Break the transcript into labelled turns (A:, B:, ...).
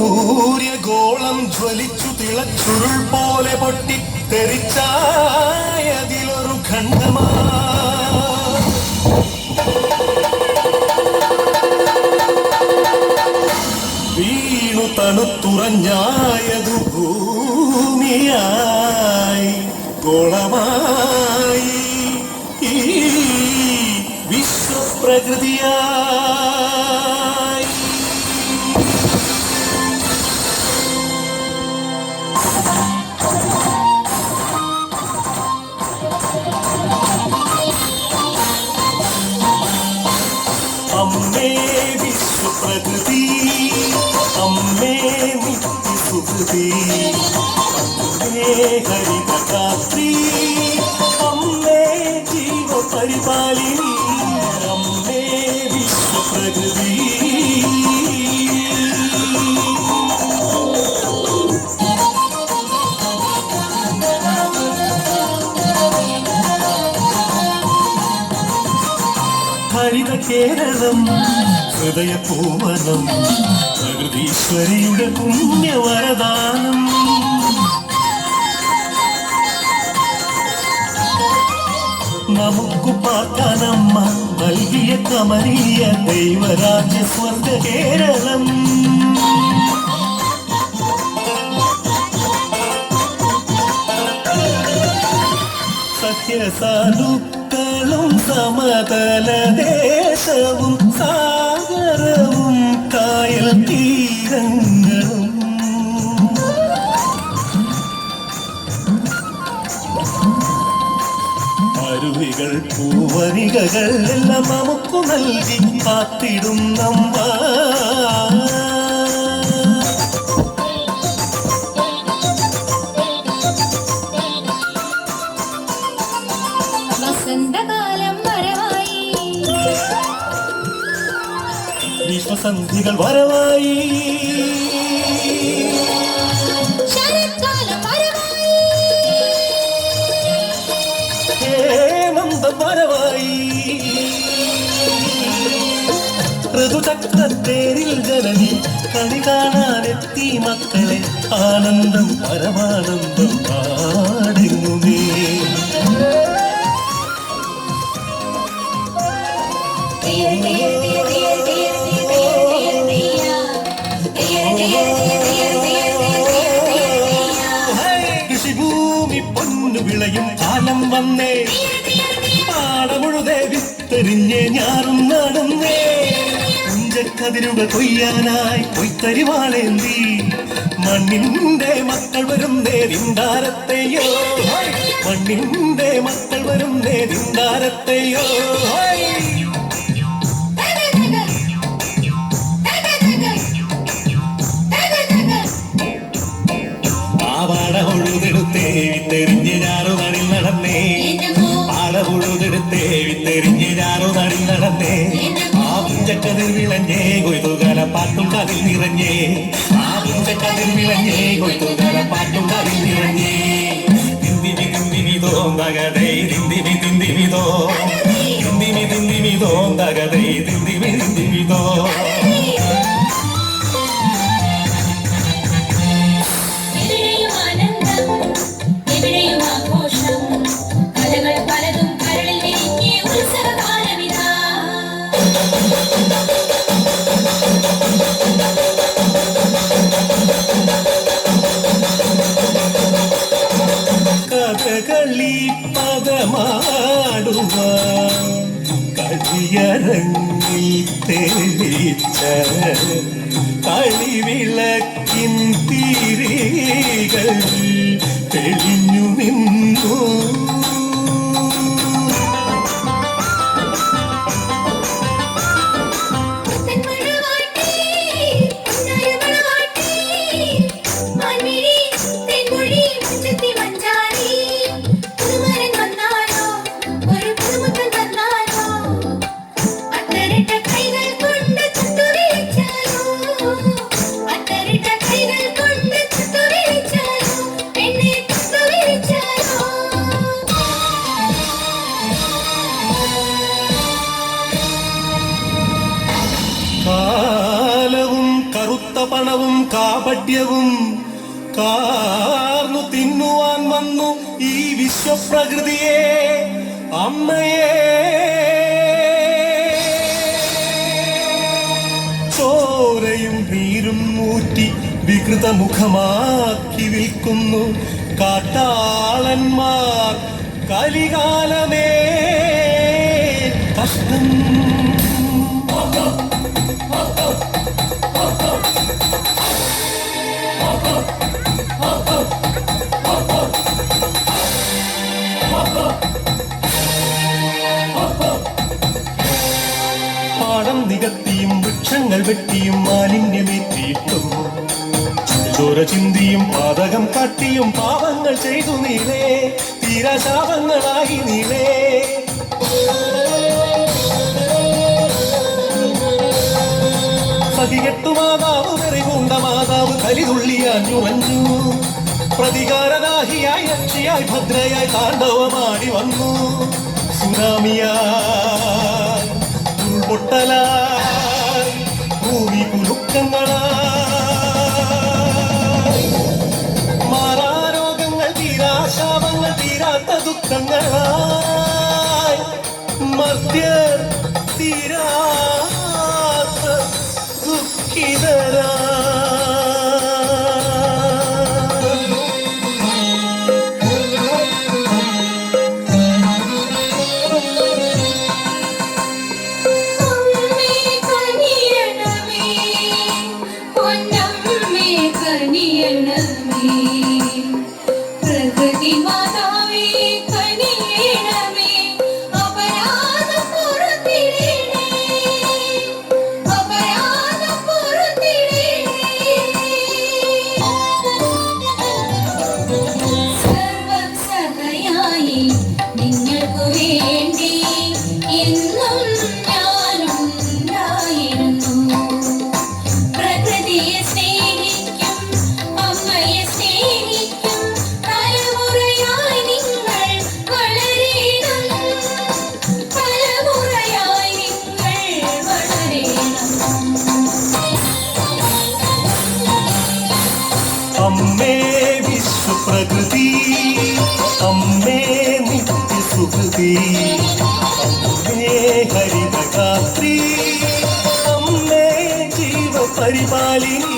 A: സൂര്യഗോളം ജ്വലിച്ചു തിളച്ചുരുൾ പോലെ പൊട്ടിത്തെറിച്ചായതിലൊരു ഖണ്ഡമാ വീണു തണുത്തുറഞ്ഞായതു ഭൂമിയായി ഗോളമായി ഈ വിശ്വപ്രകൃതിയായി. അമ്മേ വിശ്വപ്രകൃതി, അമ്മേ നിത്യസുഹൃതി, അമ്മേ ഹരിതരാത്രി, അമ്മേ ജീവപരിപാലിനി, അമ്മേ വിശ്വപ്രകൃതി. ഹരിത കേരളം ഹൃദയപൂവനം, പ്രകൃതീശ്വരിയുടെ പുണ്യവരദാനം. നമുക്കു പാർക്കാനമ്മ നൽകിയ കമനീയ ദൈവരാജ്യ സ്വർഗ കേരളം. സഖ്യസാധുക്കളും സമതല ദേശവും സാഗരവും കായൽ തീരങ്ങളും അരുവികൾ പൂവനികകൾ എല്ലാം നമുക്കു നൽകി കാത്തിടും നമ്മ.
B: വസന്തകാലം വരവായി,
A: വിശ്വസന്ധികൾ വരവായി,
B: ശരത്കാലം വരവായി,
A: ഹേമന്തം വരവായി. ഋതുചക്രത്തേരിൽ ജനനി കണി കാണാനെത്തി മക്കളെ, ആനന്ദം പരമാനന്ദം പാടുന്നേ. കൃഷിഭൂമി പൊന്നു വിളയും കാലം വന്നേ, പാടമുഴുതേ വിത്തെറിഞ്ഞ് ഞാറും നടന്നേ. കുഞ്ചക്കതിരുകൾ കൊയ്യാനായി കൊയ്ത്തരിവാളേന്തി മണ്ണിന്റെ മക്കൾ വരും നേരിന്താരത്തെയോ, മണ്ണിന്റെ മക്കൾ വരും നേരിന്താരത്തെയോ. പാടമുഴുതെടുത്തേ വിത്തെറിഞ്ഞ് ഞാറുനടിൽ നടന്നേ, പാടമുഴുതെടുത്തേ വിത്തെറിഞ്ഞ് ഞാറുനടിൽ നടന്നേ. ആ പുഞ്ചക്കതിർ വിളഞ്ഞേ കൊയ്ത്തുകാല പാട്ടും കതിൽ നിറഞ്ഞേ, ആ പുഞ്ചക്കതിർ വിളഞ്ഞേ കൊയ്ത്തുകാല പാട്ടും കതിൽ നിറഞ്ഞേ. തിന്തിമി തിന്തിമിതോ തകതേ തിന്തിമി തിന്തിമിതോ, തിന്തിമി തിന്തിമിതോ തകതേ തിന്തിമി തിന്തിമിതോ. കഥകളി പദമാടുവാൻ കളിയരങ്ങിൽ തെളിച്ച കളിവിളക്കിൻ തിരികൾ തെളിഞ്ഞു നിന്നു. കാപട്യവും കാർന്നു തിന്നുവാൻ വന്നു ഈ വിശ്വപ്രകൃതിയെ അമ്മയെ. ചോരയും നീരും ഊറ്റി വികൃതമുഖമാക്കി വിൽക്കുന്നു കാട്ടാളന്മാർ. കലികാലമേ കഷ്ടം. പാടം നികത്തിയും വൃക്ഷങ്ങൾ വെട്ടിയും മാലിന്യമേറ്റിയിട്ടും ചോര ചിന്തിയും പാതകം കാട്ടിയും പാപങ്ങൾ ചെയ്തു നീളേ തീരാശാപങ്ങളായി നീളേ. സതികെട്ടു മാതാവ് വെറികൂണ്ട മാതാവ് കലിതുള്ളിയാഞ്ഞുറഞ്ഞു. പ്രതികാരദാഹിയായി രക്ഷയായി ഭദ്രയായി താണ്ഡവമാടി വന്നു. സുനാമിയായി ഉൾപൊട്ടലായി ഭൂമി കുലുക്കങ്ങളായി മാറാരോഗങ്ങൾ തീരാശാപങ്ങൾ തീരാത്ത ദുഃഖങ്ങളായി മർത്യർ തീരാത്ത ദുഃഖിതരാ.
B: പ്രകൃതി മാതാവേ കനിയണമേ, അപരാധം പൊറുത്തിടണേ, അപരാധം പൊറുത്തിടണേ. സർവം സഹയായി നിങ്ങൾക്കു വേണ്ടി എന്നും ഞാനുണ്ടായിരുന്നു. പ്രകൃതിയെ സ്നേഹിക്കും, അമ്മയെ സ്നേഹിക്കും, തലമുറയായി നിങ്ങൾ വളരണം, തലമുറയായി നിങ്ങൾ വളരണം.
A: അമ്മേ വിശ്വപ്രകൃതി, അമ്മേ നിത്യസുഹൃതി, അമ്മേ ഹരിതഗാത്രി, അമ്മേ ജീവപരിപാലിനി.